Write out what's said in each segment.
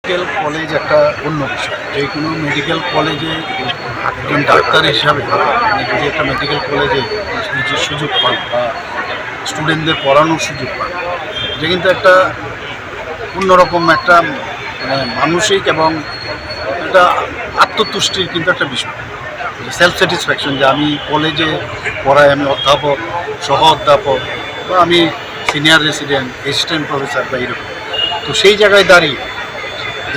Medical college একটা অন্য বিষয়। যে কোনো মেডিকেল কলেজে একজন ডাক্তার হিসাবে আপনি যদি একটা মেডিকেল কলেজে নিজের সুযোগ পান বা স্টুডেন্টদের পড়ানোর সুযোগ পান, এটা কিন্তু একটা অন্যরকম একটা মানসিক এবং একটা আত্মতুষ্টির কিন্তু একটা বিষয়, সেলফ স্যাটিসফ্যাকশন যে আমি কলেজে পড়াই, আমি অধ্যাপক, সহ অধ্যাপক বা আমি সিনিয়র রেসিডেন্ট, অ্যাসিস্ট্যান্ট প্রফেসর বা এরকম। তো সেই জায়গায় দাঁড়িয়ে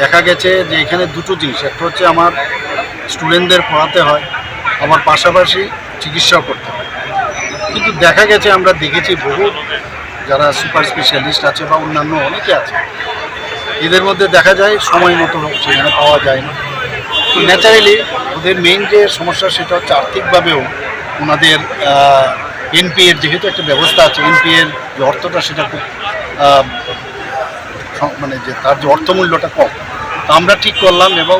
দেখা গেছে যে এখানে দুটো জিনিস, একটা হচ্ছে আমার স্টুডেন্টদের পড়াতে হয়, আমার পাশাপাশি চিকিৎসাও করতে হয়। কিন্তু দেখা গেছে আমরা দেখেছি বহু যারা সুপার স্পেশালিস্ট আছে বা অন্যান্য অনেকে আছে, এদের মধ্যে দেখা যায় সময় মতো সেখানে পাওয়া যায় না। তো ন্যাচারালি ওদের মেইন যে সমস্যা সেটা হচ্ছে আর্থিকভাবেও ওনাদের এনপিএর যেহেতু একটা ব্যবস্থা আছে, এনপিএর যে অর্থটা সেটা খুব যে তার যে অর্থমূল্যটা কম। তো আমরা ঠিক করলাম এবং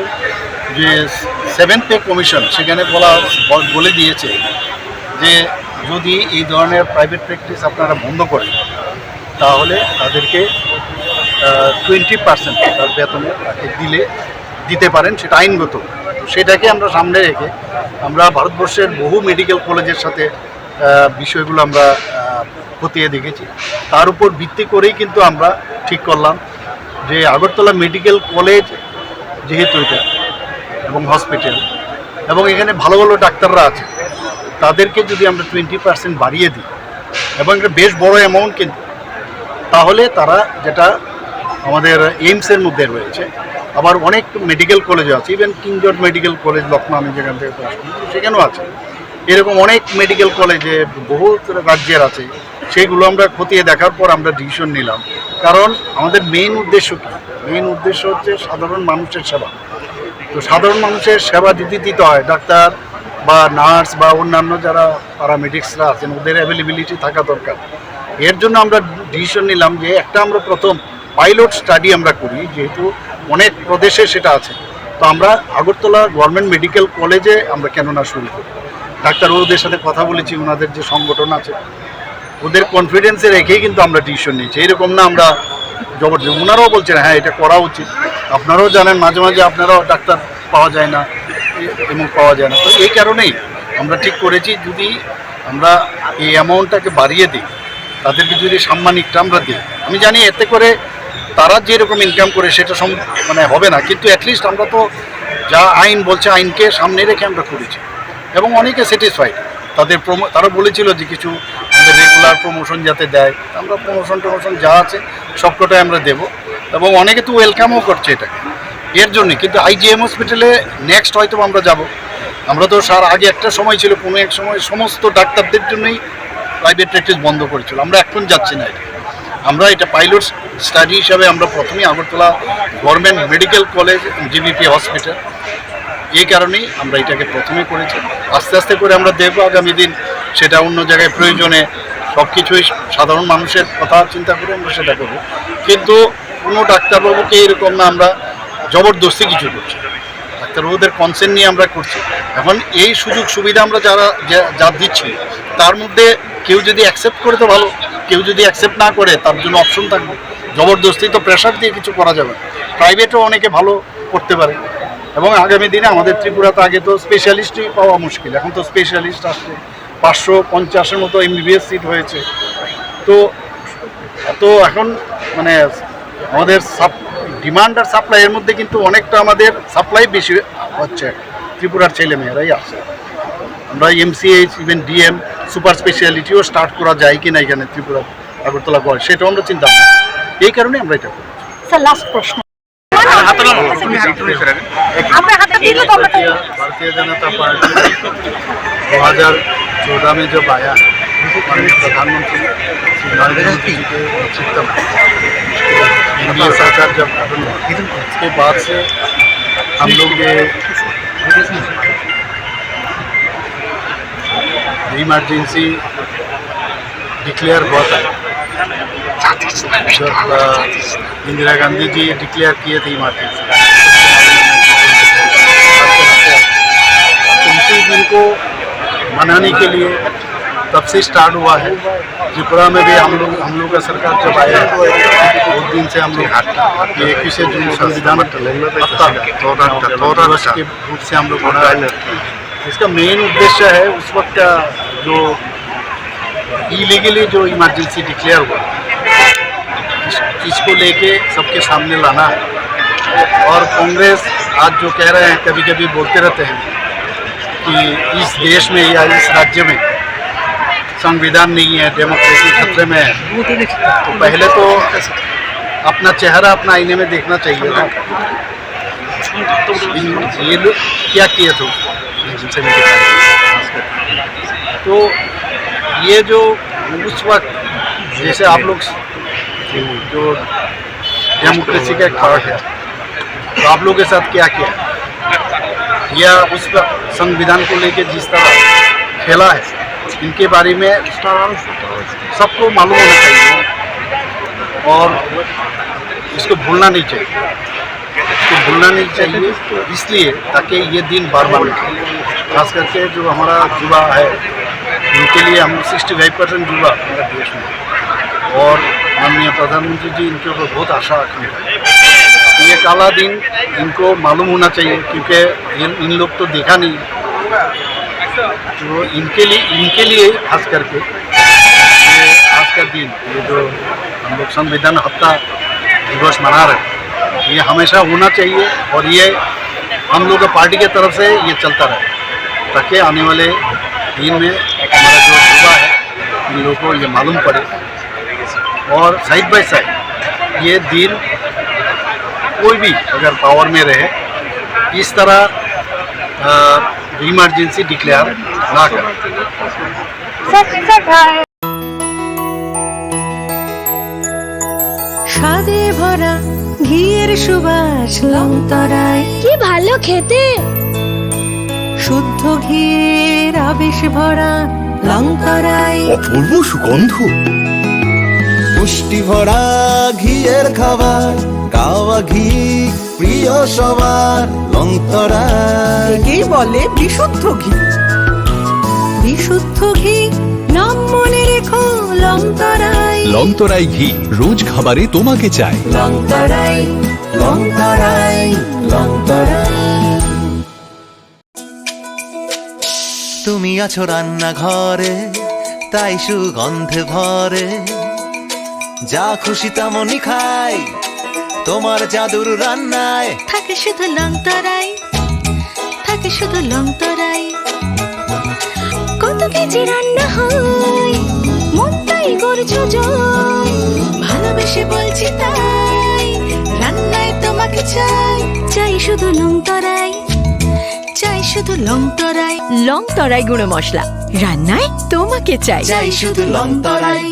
যে 7th পে কমিশন সেখানে বলে দিয়েছে যে যদি এই ধরনের প্রাইভেট প্র্যাকটিস আপনারা বন্ধ করেন তাহলে তাদেরকে 20% তার বেতনে তাকে দিতে পারেন, সেটা আইনগত। সেটাকে আমরা সামনে রেখে আমরা ভারতবর্ষের বহু মেডিকেল কলেজের সাথে বিষয়গুলো আমরা খতিয়ে দেখেছি। তার উপর ভিত্তি করেই কিন্তু আমরা ঠিক করলাম যে আগরতলা মেডিকেল কলেজ যেহেতু এটা এবং হসপিটাল এবং এখানে ভালো ভালো ডাক্তাররা আছে, তাদেরকে যদি আমরা 20% বাড়িয়ে দিই এবং এটা বেশ বড় অ্যামাউন্ট কিন্তু, তাহলে তারা যেটা আমাদের এইমসের মধ্যে রয়েছে, আবার অনেক মেডিকেল কলেজে আছে, even king George medical college Lucknow আমি যেখান থেকে সেখানেও আছে, এরকম অনেক মেডিকেল কলেজে বহু রাজ্যের আছে। সেইগুলো আমরা খতিয়ে দেখার পর আমরা ডিসিশন নিলাম, কারণ আমাদের মেইন উদ্দেশ্য কী? মেইন উদ্দেশ্য হচ্ছে সাধারণ মানুষের সেবা। তো সাধারণ মানুষের সেবা যদি দিতে হয়, ডাক্তার বা নার্স বা অন্যান্য যারা প্যারামেডিক্সরা আছেন ওদের অ্যাভেলেবিলিটি থাকা দরকার। এর জন্য আমরা ডিসিশন নিলাম যে একটা আমরা প্রথম পাইলট স্টাডি আমরা করি, যেহেতু অনেক প্রদেশে সেটা আছে। তো আমরা আগরতলা গভর্নমেন্ট মেডিকেল কলেজে আমরা কেন না শুরু করি। ডাক্তার ওদের সাথে কথা বলেছি, ওনাদের যে সংগঠন আছে ওদের কনফিডেন্সে রেখেই কিন্তু আমরা ডিসিশন নিয়েছি। এরকম না আমরা জবরদস্তি। ওনারাও বলছেন হ্যাঁ এটা করা উচিত। আপনারাও জানেন মাঝে মাঝে আপনারাও ডাক্তার পাওয়া যায় না এবং পাওয়া যায় না। তো এই কারণেই আমরা ঠিক করেছি যদি আমরা এই অ্যামাউন্টটাকে বাড়িয়ে দিই, তাদেরকে যদি সাম্মানিকটা আমরা দিই, আমি জানি এতে করে তারা যেরকম ইনকাম করে সেটা হবে না, কিন্তু অ্যাটলিস্ট আমরা তো যা আইন বলছে আইনকে সামনে রেখে আমরা করেছি এবং অনেকে স্যাটিসফাইড। তারা বলেছিল যে কিছু আমাদের রেগুলার প্রমোশন যাতে দেয়, আমরা প্রমোশন যা আছে সবকটাই আমরা দেব এবং অনেকে তো ওয়েলকামও করছে এটাকে। এর জন্যে কিন্তু আইজিএম হসপিটালে নেক্সট হয়তো আমরা যাব। আমরা তো আগে একটা সময় ছিল, কোনো এক সময় সমস্ত ডাক্তারদের জন্যই প্রাইভেট প্র্যাকটিস বন্ধ করেছিল। আমরা এখন যাচ্ছি না, আমরা এটা পাইলট স্টাডি হিসাবে আমরা প্রথমেই Agartala government medical college GBP hospital, এই কারণেই আমরা এটাকে প্রথমে করেছি। আস্তে আস্তে করে আমরা দেখব আগামী দিন সেটা অন্য জায়গায় প্রয়োজনে সব কিছুই সাধারণ মানুষের কথা চিন্তা করে আমরা সেটা করব। কিন্তু কোনো ডাক্তারবাবুকে এরকম না আমরা জবরদস্তি কিছু করছি, ডাক্তারবাবুদের কনসেন্ট নিয়ে আমরা করছি। এখন এই সুযোগ সুবিধা আমরা যা দিচ্ছি তার মধ্যে কেউ যদি অ্যাকসেপ্ট করে তো ভালো, কেউ যদি অ্যাকসেপ্ট না করে তার জন্য অপশন থাকবে। জবরদস্তি তো প্রেশার দিয়ে কিছু করা যাবে না। প্রাইভেটও অনেকে ভালো করতে পারে এবং আগামী দিনে আমাদের ত্রিপুরাতে আগে তো স্পেশালিস্টই পাওয়া মুশকিল, এখন তো স্পেশালিস্ট আসছে 550-এর মতো এমবিবিএস সিট হয়েছে। তো এখন আমাদের ডিমান্ড আর সাপ্লাইয়ের মধ্যে কিন্তু অনেকটা আমাদের সাপ্লাই বেশি হচ্ছে, ত্রিপুরার ছেলেমেয়েরাই আসছে। আমরা এমসিএইচ ইভেন ডিএম সুপার স্পেশালিটিও স্টার্ট করা যায় কি না এখানে ত্রিপুরা আগরতলা করে, সেটাও আমরা চিন্তা করি। এই কারণে আমরা এটা করি। স্যার লাস্ট প্রশ্ন, भारतीय जनता पार्टी 2014 में जब आया माननीय प्रधानमंत्री श्री नरेंद्र मोदी जी के नेतृत्व में एनडीए सरकार जब गठन हुआ, उसके बाद से हम लोग ये इमरजेंसी डिक्लेयर हुआ था। जब इंदिरा गांधी जी डिक्लेयर किए थे इमरजेंसी, उसी दिन को मनाने के लिए तब से स्टार्ट हुआ है। त्रिपुरा में भी हम लोग का सरकार जब आया उस दिन से हम लोग ये 21 जून संविधान दिवस के रूप से हम लोग मना रहे हैं। इसका मेन उद्देश्य है उस वक्त का जो इलीगली जो इमरजेंसी डिक्लेयर हुआ इसको लेके सबके सामने लाना है। और कांग्रेस आज जो कह रहे हैं, कभी कभी बोलते रहते हैं कि इस देश में या इस राज्य में संविधान नहीं है, डेमोक्रेसी खतरे में है, तो पहले तो अपना चेहरा अपना आईने में देखना चाहिए था। ये लोग क्या किए थे तो ये जो उस वक्त जैसे आप लोग जो डेमोक्रेसी का एक पार्ट है, तो आप लोगों के साथ क्या किया या उस संविधान को लेके जिस तरह खेला है, इनके बारे में सबको मालूम होना चाहिए और इसको भूलना नहीं चाहिए। इसको भूलना नहीं चाहिए इसलिए ताकि ये दिन बार बार ना आए। खास करके जो हमारा युवा है उनके लिए हम 65% युवा हमारे देश में, और माननीय प्रधानमंत्री जी इनके ऊपर बहुत आशा रखते हैं। ये काला दिन इनको मालूम होना चाहिए क्योंकि इन लोग तो देखा नहीं, तो इनके लिए खास करके ये आज का दिन, ये जो हम लोग संविधान हफ्ता दिवस मना रहे हैं, ये हमेशा होना चाहिए। और ये हम लोग पार्टी की तरफ से ये चलता रहे ताकि आने वाले दिन में हमारा जो युवा है इन लोगों को ये मालूम पड़े। और साइड बाय साइड ये दिन कोई भी अगर पावर में रहे इस तरह इमरजेंसी डिक्लेयर ना करें। স্বাদে ভরা ঘিয়ের সুবাস লংতরায়, কি ভালো খেতে। শুদ্ধ ঘিয়ের আবেশ ভরা লংতরায়, অপূর্ব সুগন্ধ, পুষ্টি ভরা ঘিয়ের খাবার, গাওয়া ঘি প্রিয় সবার লংতরায়। একেই বলে বিশুদ্ধ ঘি। বিশুদ্ধ ঘি নাম মনে রেখো লংতরায়। লংতরাই ঘি রোজ খাবারে তোমাকে চাই। লংতরায় লংতরায় লংতরায়। তুমি আছো রান্নাঘরে তাই সুগন্ধে ভরে, যা খুশি তেমনই খাই তোমার জাদুর রান্নায়। থাকে শুধু লংতরায়, থাকে শুধু লংতরায়। কত কেজি রান্না হয় মন তাই করছো জয়। ভালোবেসে বলছি তাই, রান্নায় তোমাকে চাই। চাই শুধু লংতরায়, চাই শুধু লংতরায়। লংতরায় গুঁড়ো মশলা, রান্নায় তোমাকে চাই। চাই শুধু লংতরাই।